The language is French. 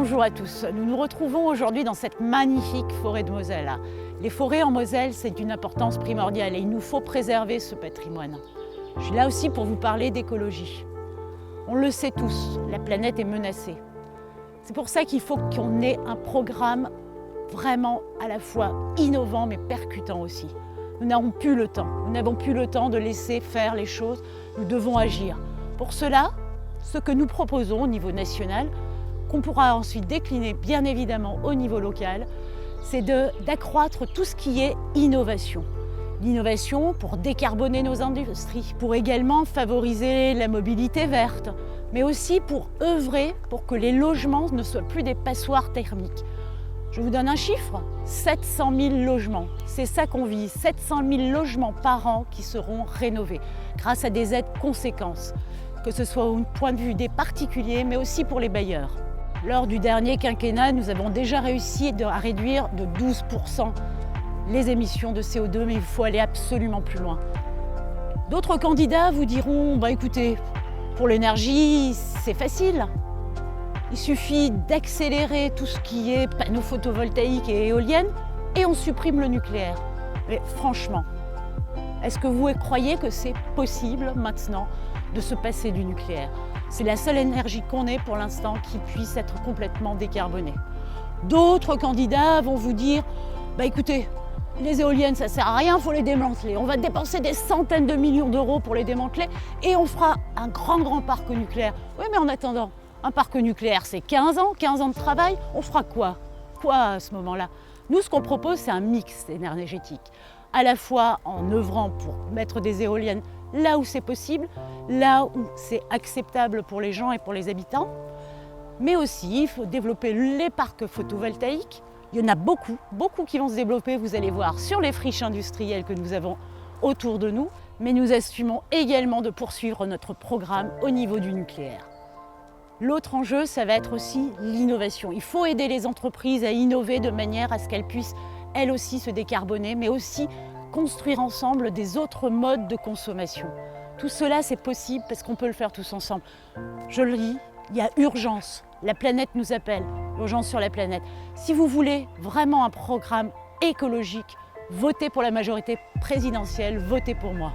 bonjour à tous. Nous nous retrouvons aujourd'hui dans cette magnifique forêt de Moselle. Les forêts en Moselle, c'est d'une importance primordiale et il nous faut préserver ce patrimoine. Je suis là aussi pour vous parler d'écologie. On le sait tous, la planète est menacée. C'est pour ça qu'il faut qu'on ait un programme vraiment à la fois innovant mais percutant aussi. Nous n'avons plus le temps. Nous n'avons plus le temps de laisser faire les choses. Nous devons agir. Pour cela, ce que nous proposons au niveau national, qu'on pourra ensuite décliner bien évidemment au niveau local, c'est d'accroître tout ce qui est innovation. L'innovation pour décarboner nos industries, pour également favoriser la mobilité verte, mais aussi pour œuvrer pour que les logements ne soient plus des passoires thermiques. Je vous donne un chiffre, 700 000 logements. C'est ça qu'on vise, 700 000 logements par an qui seront rénovés grâce à des aides conséquentes, que ce soit au point de vue des particuliers, mais aussi pour les bailleurs. Lors du dernier quinquennat, nous avons déjà réussi à réduire de 12% les émissions de CO2, mais il faut aller absolument plus loin. D'autres candidats vous diront, écoutez, pour l'énergie, c'est facile. Il suffit d'accélérer tout ce qui est panneaux photovoltaïques et éoliennes et on supprime le nucléaire. Mais franchement, est-ce que vous croyez que c'est possible maintenant de se passer du nucléaire? C'est la seule énergie qu'on ait pour l'instant qui puisse être complètement décarbonée. D'autres candidats vont vous dire, écoutez, les éoliennes ça sert à rien, il faut les démanteler. On va dépenser des centaines de millions d'euros pour les démanteler et on fera un grand parc nucléaire. Oui, mais en attendant, un parc nucléaire c'est 15 ans de travail, on fera quoi à ce moment-là? Nous, ce qu'on propose, c'est un mix énergétique, à la fois en œuvrant pour mettre des éoliennes là où c'est possible, là où c'est acceptable pour les gens et pour les habitants, mais aussi il faut développer les parcs photovoltaïques. Il y en a beaucoup qui vont se développer, vous allez voir, sur les friches industrielles que nous avons autour de nous, mais nous assumons également de poursuivre notre programme au niveau du nucléaire. L'autre enjeu, ça va être aussi l'innovation. Il faut aider les entreprises à innover de manière à ce qu'elles puissent, elles aussi, se décarboner, mais aussi construire ensemble des autres modes de consommation. Tout cela, c'est possible parce qu'on peut le faire tous ensemble. Je le dis, il y a urgence. La planète nous appelle. Urgence sur la planète. Si vous voulez vraiment un programme écologique, votez pour la majorité présidentielle, votez pour moi.